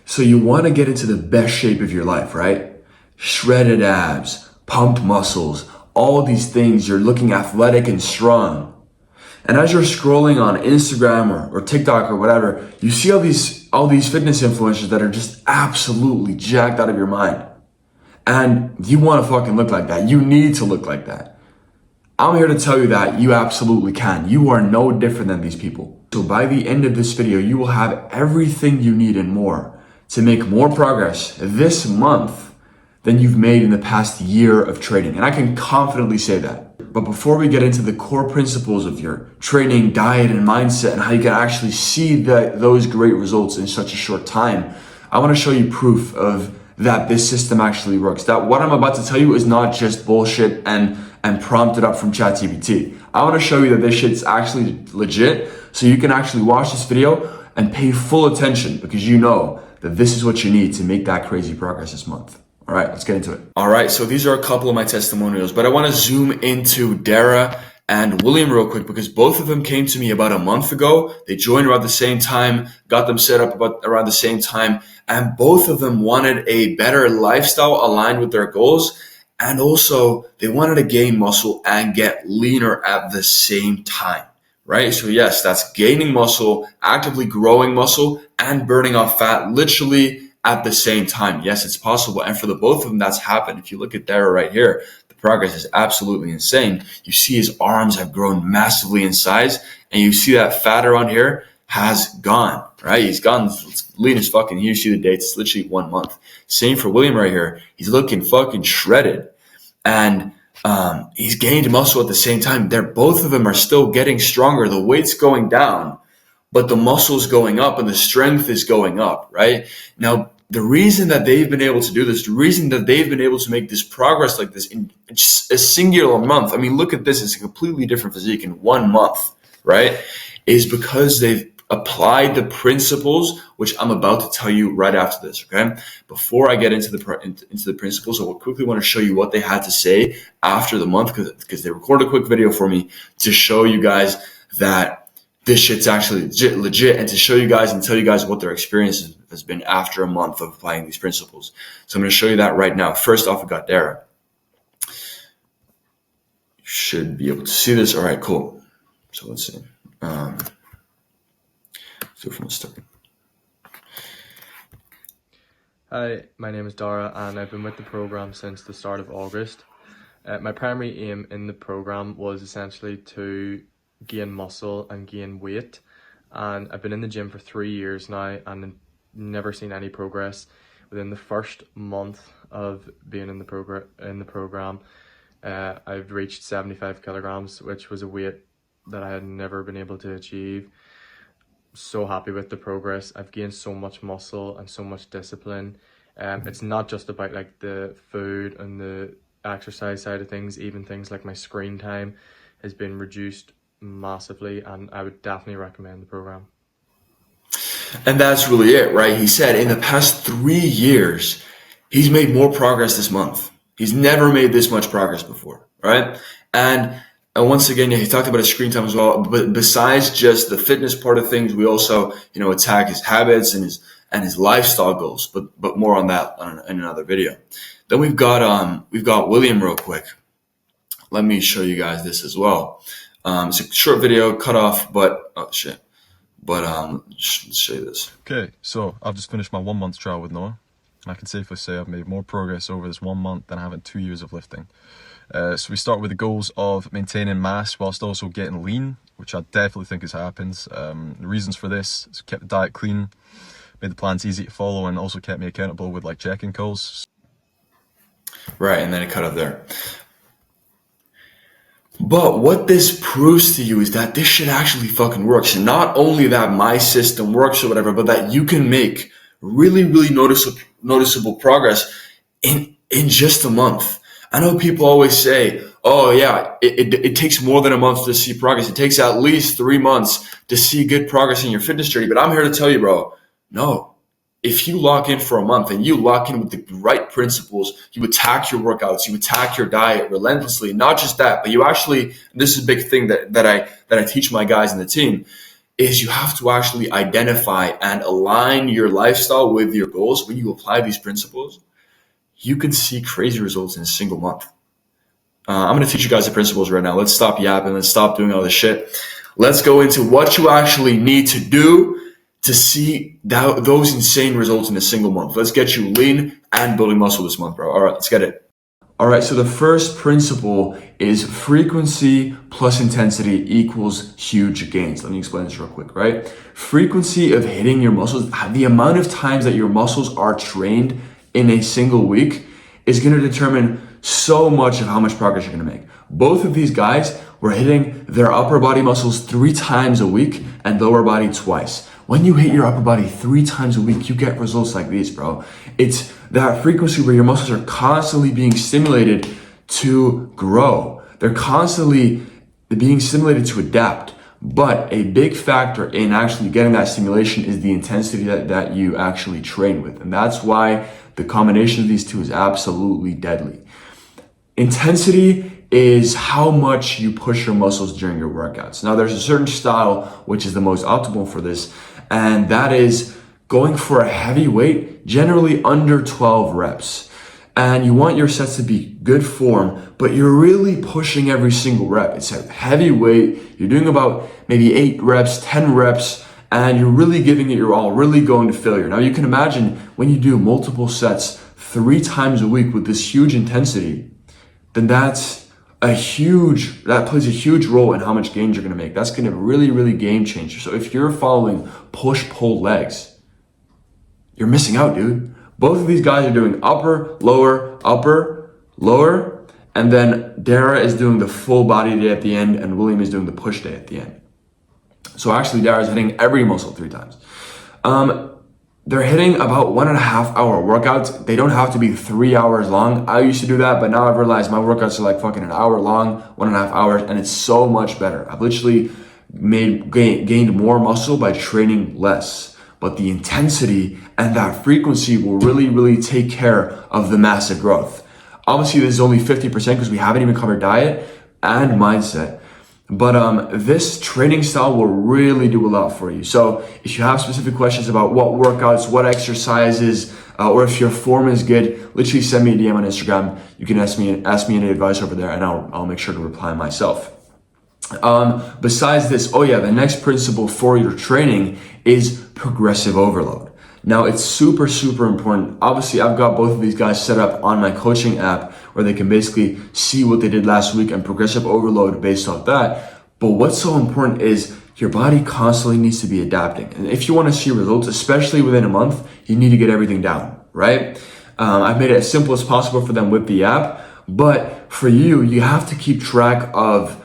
So you want to get into the best shape of your life, right? Shredded abs, pumped muscles, all these things. You're looking athletic and strong. And as you're scrolling on Instagram or TikTok or whatever, you see all these fitness influencers that are just absolutely jacked out of your mind. And you want to fucking look like that. You need to look like that. I'm here to tell you that you absolutely can. You are no different than these people. So by the end of this video, you will have everything you need and more to make more progress this month than you've made in the past year of training. And I can confidently say that. But before we get into the core principles of your training, diet, and mindset, and how you can actually see those great results in such a short time, I want to show you proof of that this system actually works. That what I'm about to tell you is not just bullshit and prompted up from ChatGPT. I want to show you that this shit's actually legit, so you can actually watch this video and pay full attention, because you know that this is what you need to make that crazy progress this month. All right, let's get into it. All right, so these are a couple of my testimonials, but I want to zoom into Dara and William real quick, because both of them came to me about a month ago. They joined around the same time, got them set up about around the same time, and both of them wanted a better lifestyle aligned with their goals. And also they wanted to gain muscle and get leaner at the same time, right? So yes, that's gaining muscle, actively growing muscle, and burning off fat literally at the same time. Yes, it's possible. And for the both of them, that's happened. If you look at Dara right here, the progress is absolutely insane. You see his arms have grown massively in size, and you see that fat around here has gone, right? He's gone lean as fucking. You see the dates, it's literally 1 month. Same for William right here. He's looking fucking shredded, and he's gained muscle at the same time. Both of them are still getting stronger. The weight's going down, but the muscle's going up and the strength is going up, right? Now, the reason that they've been able to do this, the reason that they've been able to make this progress like this in just a singular month, I mean, look at this, it's a completely different physique in 1 month, right? Is because they've applied the principles, which I'm about to tell you right after this, okay? Before I get into the principles, I will quickly want to show you what they had to say after the month, because they recorded a quick video for me to show you guys that this shit's actually legit, and to show you guys and tell you guys what their experience has been after a month of applying these principles. So I'm going to show you that right now. First off, we got Dara. You should be able to see this. All right, cool. So let's see. Let's do it from the start. Hi, my name is Dara, and I've been with the program since the start of August. My primary aim in the program was essentially to gain muscle and gain weight, and I've been in the gym for 3 years now and never seen any progress. Within the first month of being in the program, I've reached 75 kilograms, which was a weight that I had never been able to achieve. So happy with the progress. I've gained so much muscle and so much discipline. It's not just about like the food and the exercise side of things. Even things like my screen time has been reduced massively, and I would definitely recommend the program. And that's really it, right? He said in the past 3 years, he's made more progress this month. He's never made this much progress before, right? And once again, he talked about his screen time as well. But besides just the fitness part of things, we also, attack his habits and his lifestyle goals. But more on that in another video. Then we've got William real quick. Let me show you guys this as well. It's a short video, cut off, but oh shit. But let's show you this. Okay, so I've just finished my 1 month trial with Noah. I can safely say I've made more progress over this 1 month than I have in 2 years of lifting. So we start with the goals of maintaining mass whilst also getting lean, which I definitely think has happened. The reasons for this is kept the diet clean, made the plans easy to follow, and also kept me accountable with like check-in calls. Right, and then it cut up there. But what this proves to you is that this shit actually fucking works. And not only that my system works or whatever, but that you can make really, really noticeable progress in just a month. I know people always say, oh yeah, it takes more than a month to see progress. It takes at least 3 months to see good progress in your fitness journey. But I'm here to tell you, bro, no. If you lock in for a month and you lock in with the right principles, you attack your workouts, you attack your diet relentlessly. Not just that, but you actually, this is a big thing that I teach my guys in the team, is you have to actually identify and align your lifestyle with your goals. When you apply these principles, you can see crazy results in a single month. I'm going to teach you guys the principles right now. Let's stop yapping. Let's stop doing all this shit. Let's go into what you actually need to do to see those insane results in a single month. Let's get you lean and building muscle this month, bro. All right, let's get it. All right, so the first principle is frequency plus intensity equals huge gains. Let me explain this real quick, right? Frequency of hitting your muscles, the amount of times that your muscles are trained in a single week is going to determine so much of how much progress you're going to make. Both of these guys were hitting their upper body muscles 3 times a week and lower body twice. When you hit your upper body 3 times a week, you get results like these, bro. It's that frequency where your muscles are constantly being stimulated to grow. They're constantly being stimulated to adapt. But a big factor in actually getting that stimulation is the intensity that you actually train with. And that's why the combination of these two is absolutely deadly. Intensity is how much you push your muscles during your workouts. Now, there's a certain style which is the most optimal for this, and that is going for a heavy weight, generally under 12 reps. And you want your sets to be good form, but you're really pushing every single rep. It's a heavy weight. You're doing about maybe 8 reps, 10 reps, and you're really giving it your all, really going to failure. Now, you can imagine when you do multiple sets 3 times a week with this huge intensity, then that plays a huge role in how much gains you're going to make. That's going to really, really game changer. So if you're following push-pull legs, you're missing out, dude. Both of these guys are doing upper, lower, and then Dara is doing the full body day at the end, and William is doing the push day at the end. So actually, Dara is hitting every muscle 3 times. They're hitting about 1.5 hour workouts. They don't have to be 3 hours long. I used to do that, but now I've realized my workouts are like fucking an hour long, 1.5 hours, and it's so much better. I've literally gained more muscle by training less. But the intensity and that frequency will really, really take care of the massive growth. Obviously, this is only 50% because we haven't even covered diet and mindset. But this training style will really do a lot for you. So if you have specific questions about what workouts, what exercises, or if your form is good, literally send me a DM on Instagram. You can ask me any advice over there, and I'll make sure to reply myself. Besides this, the next principle for your training is progressive overload. Now, it's super, super important. Obviously, I've got both of these guys set up on my coaching app where they can basically see what they did last week and progressive overload based off that. But what's so important is your body constantly needs to be adapting. And if you want to see results, especially within a month, you need to get everything down, right? I've made it as simple as possible for them with the app. But for you, you have to keep track of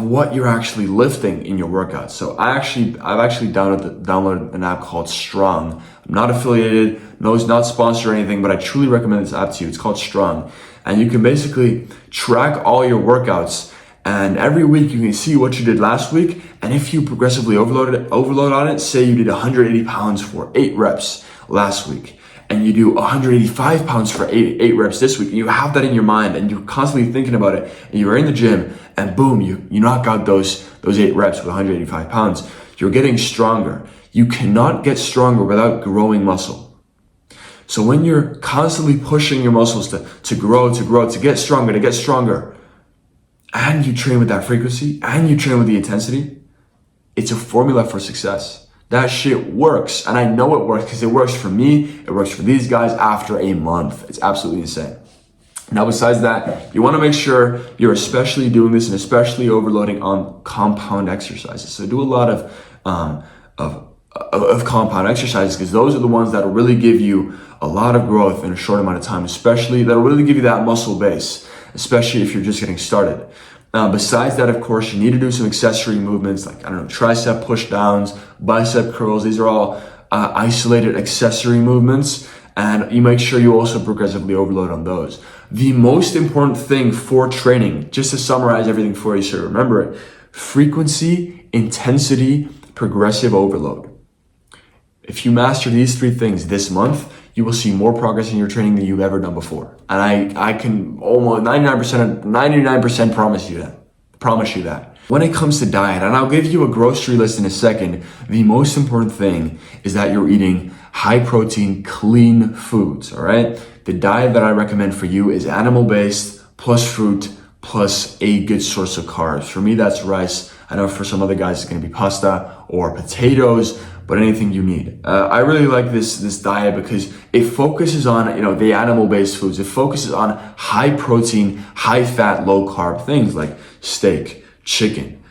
what you're actually lifting in your workouts. So I've actually downloaded an app called Strong. I'm not affiliated, no, it's not sponsored or anything, but I truly recommend this app to you. It's called Strong. And you can basically track all your workouts, and every week you can see what you did last week. And if you progressively overload on it, say you did 180 pounds for 8 reps last week, and you do 185 pounds for 8 reps this week, and you have that in your mind and you're constantly thinking about it, and you're in the gym and boom, you knock out those 8 reps with 185 pounds, you're getting stronger. You cannot get stronger without growing muscle. So when you're constantly pushing your muscles to grow, to get stronger, and you train with that frequency and you train with the intensity, it's a formula for success. That shit works. And I know it works because it works for me. It works for these guys after a month. It's absolutely insane. Now, besides that, you want to make sure you're especially doing this and especially overloading on compound exercises. So do a lot of compound exercises, because those are the ones that will really give you a lot of growth in a short amount of time, especially that'll really give you that muscle base, especially if you're just getting started. Besides that, of course, you need to do some accessory movements like, tricep push downs, bicep curls. These are all isolated accessory movements, and you make sure you also progressively overload on those. The most important thing for training, just to summarize everything for you so remember it, frequency, intensity, progressive overload. If you master these 3 things this month, you will see more progress in your training than you've ever done before. And I can almost 99% promise you that. When it comes to diet, and I'll give you a grocery list in a second, the most important thing is that you're eating high protein, clean foods, all right? The diet that I recommend for you is animal-based plus fruit plus a good source of carbs. For me, that's rice. I know for some other guys, it's gonna be pasta or potatoes, but anything you need. I really like this diet because it focuses on, you know, the animal-based foods. It focuses on high protein, high fat, low carb things like steak, chicken,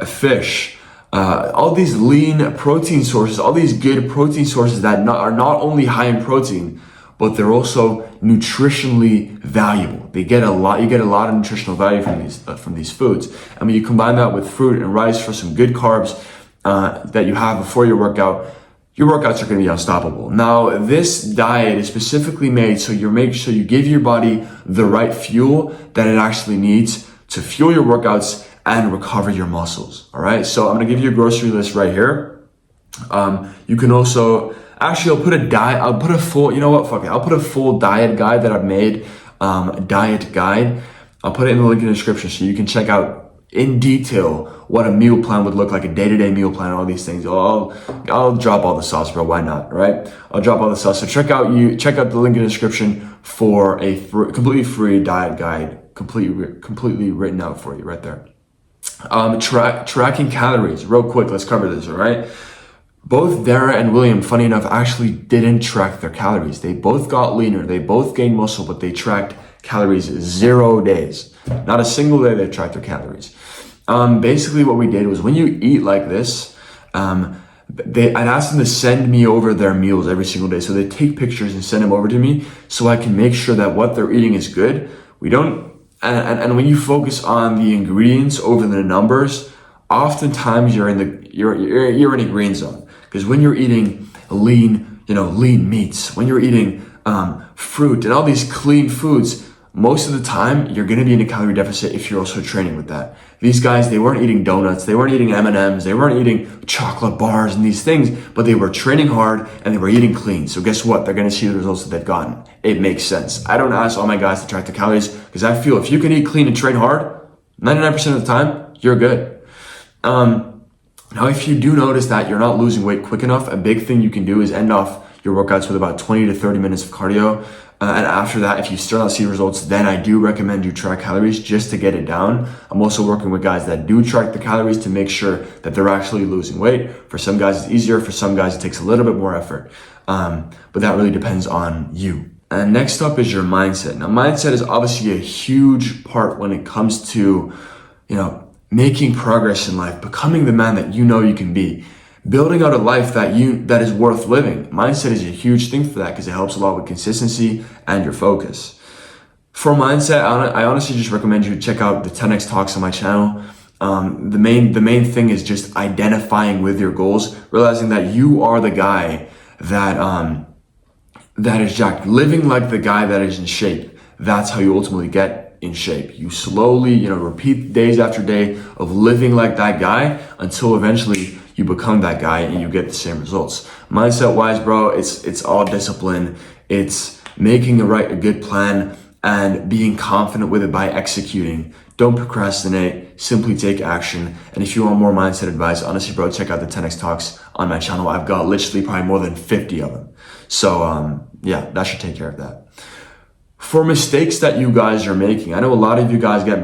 fish, all these lean protein sources, all these good protein sources that are not only high in protein, but they're also nutritionally valuable. You get a lot of nutritional value from these foods. And when you combine that with fruit and rice for some good carbs that you have before your workout, your workouts are going to be unstoppable. Now, this diet is specifically made so you give your body the right fuel that it actually needs to fuel your workouts and recover your muscles. All right. So I'm going to give you a grocery list right here. You can also, actually, I'll put a full, you know what? Fuck it. I'll put a full diet guide that I've made, diet guide. I'll put it in the link in the description so you can check out in detail what a meal plan would look like, a day-to-day meal plan, all these things. I'll drop all the sauce, bro. Why not, right? I'll drop all the sauce. So check out the link in the description for a completely free diet guide, completely written out for you right there. Tracking calories, real quick. Let's cover this, all right? Both Dara and William, funny enough, actually didn't track their calories. They both got leaner. They both gained muscle, but they tracked calories 0 days. Not a single day they tracked their calories. Basically what we did was when you eat like this, I'd ask them to send me over their meals every single day. So they take pictures and send them over to me so I can make sure that what they're eating is good. And when you focus on the ingredients over the numbers, oftentimes you're in a green zone. Because when you're eating lean meats, when you're eating fruit and all these clean foods, most of the time you're going to be in a calorie deficit if you're also training with that. These guys, they weren't eating donuts, they weren't eating M&Ms, they weren't eating chocolate bars and these things, but they were training hard and they were eating clean. So guess what? They're going to see the results that they've gotten. It makes sense. I don't ask all my guys to track the calories because I feel if you can eat clean and train hard, 99% of the time, you're good. Now, if you do notice that you're not losing weight quick enough, a big thing you can do is end off your workouts with about 20 to 30 minutes of cardio. And after that, if you still not see results, then I do recommend you track calories just to get it down. I'm also working with guys that do track the calories to make sure that they're actually losing weight. For some guys, it's easier. For some guys, it takes a little bit more effort. But that really depends on you. And next up is your mindset. Now, mindset is obviously a huge part when it comes to, making progress in life, becoming the man that you know you can be. Building out a life that is worth living. Mindset is a huge thing for that because it helps a lot with consistency and your focus. For mindset, I honestly just recommend you check out the 10x talks on my channel. The main thing is just identifying with your goals, realizing that you are the guy that is jacked, living like the guy that is in shape. That's how you ultimately get in shape. You slowly, repeat days after day of living like that guy until eventually you become that guy and you get the same results. Mindset wise, bro, it's all discipline. It's making a good plan and being confident with it by executing. Don't procrastinate, simply take action. And if you want more mindset advice, honestly, bro, check out the 10x talks on my channel. I've got literally probably more than 50 of them. So that should take care of that. For mistakes that you guys are making, I know a lot of you guys make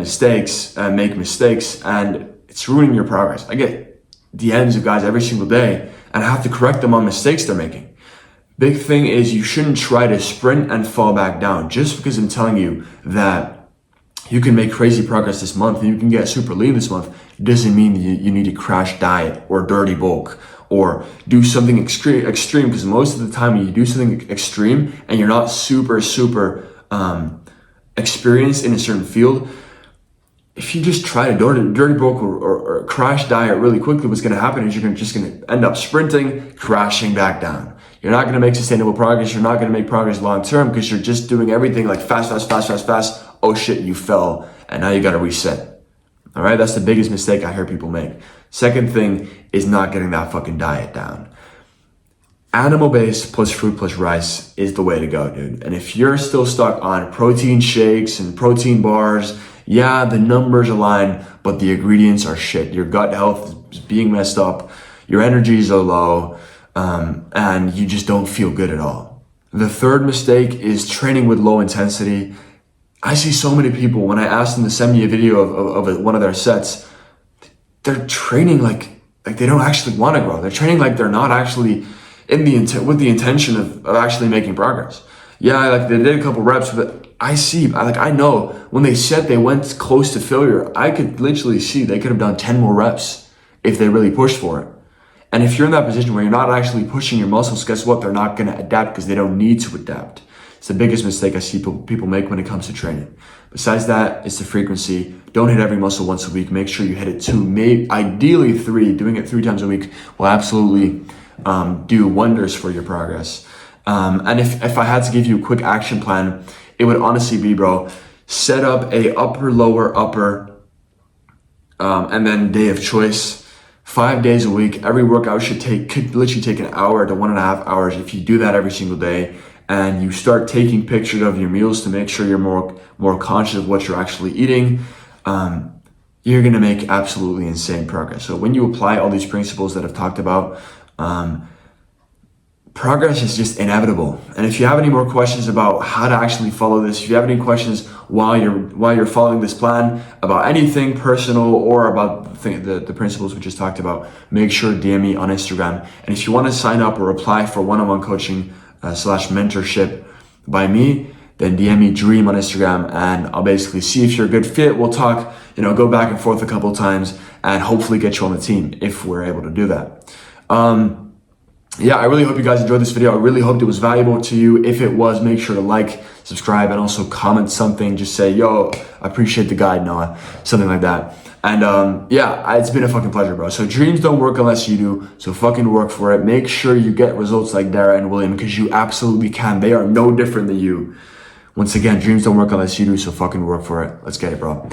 mistakes and it's ruining your progress. I get DMs of guys every single day and I have to correct them on mistakes they're making. Big thing is you shouldn't try to sprint and fall back down. Just because I'm telling you that you can make crazy progress this month and you can get super lean this month doesn't mean you need to crash diet or dirty bulk or do something extreme, because most of the time when you do something extreme and you're not super experienced in a certain field, if you just try to dirty bulk or crash diet really quickly, what's going to happen is you're just going to end up sprinting, crashing back down. You're not going to make sustainable progress. You're not going to make progress long term because you're just doing everything like fast. Oh shit, you fell and now you got to reset. All right, that's the biggest mistake I hear people make. Second thing is not getting that fucking diet down. Animal-based plus fruit plus rice is the way to go, dude. And if you're still stuck on protein shakes and protein bars Yeah, the numbers align, but the ingredients are shit. Your gut health is being messed up, your energies are low, and you just don't feel good at all. The third mistake is training with low intensity. I see so many people, when I ask them to send me a video of one of their sets, they're training like they don't actually want to grow. They're training like they're not actually with the intention of actually making progress. Yeah, like they did a couple reps, but I know when they said they went close to failure, I could literally see they could have done 10 more reps if they really pushed for it. And if you're in that position where you're not actually pushing your muscles, guess what? They're not going to adapt because they don't need to adapt. It's the biggest mistake I see people make when it comes to training. Besides that, it's the frequency. Don't hit every muscle once a week. Make sure you hit it 2, maybe ideally 3. Doing it 3 times a week will absolutely do wonders for your progress. And if I had to give you a quick action plan, it would honestly be, bro, set up a upper, lower, upper, and then day of choice. 5 days a week. Every workout could literally take an hour to 1.5 hours if you do that every single day. And you start taking pictures of your meals to make sure you're more conscious of what you're actually eating, you're gonna make absolutely insane progress. So when you apply all these principles that I've talked about, progress is just inevitable. And if you have any more questions about how to actually follow this, if you have any questions while you're following this plan about anything personal or about the principles we just talked about, make sure to DM me on Instagram. And if you want to sign up or apply for one-on-one coaching / mentorship by me, then DM me Dream on Instagram, and I'll basically see if you're a good fit. We'll talk, go back and forth a couple times, and hopefully get you on the team if we're able to do that. Yeah, I really hope you guys enjoyed this video. I really hoped it was valuable to you. If it was, make sure to like, subscribe, and also comment something. Just say, yo, I appreciate the guide, Noah, something like that. And yeah, it's been a fucking pleasure, bro. So dreams don't work unless you do. So fucking work for it. Make sure you get results like Dara and William, because you absolutely can. They are no different than you. Once again, dreams don't work unless you do. So fucking work for it. Let's get it, bro.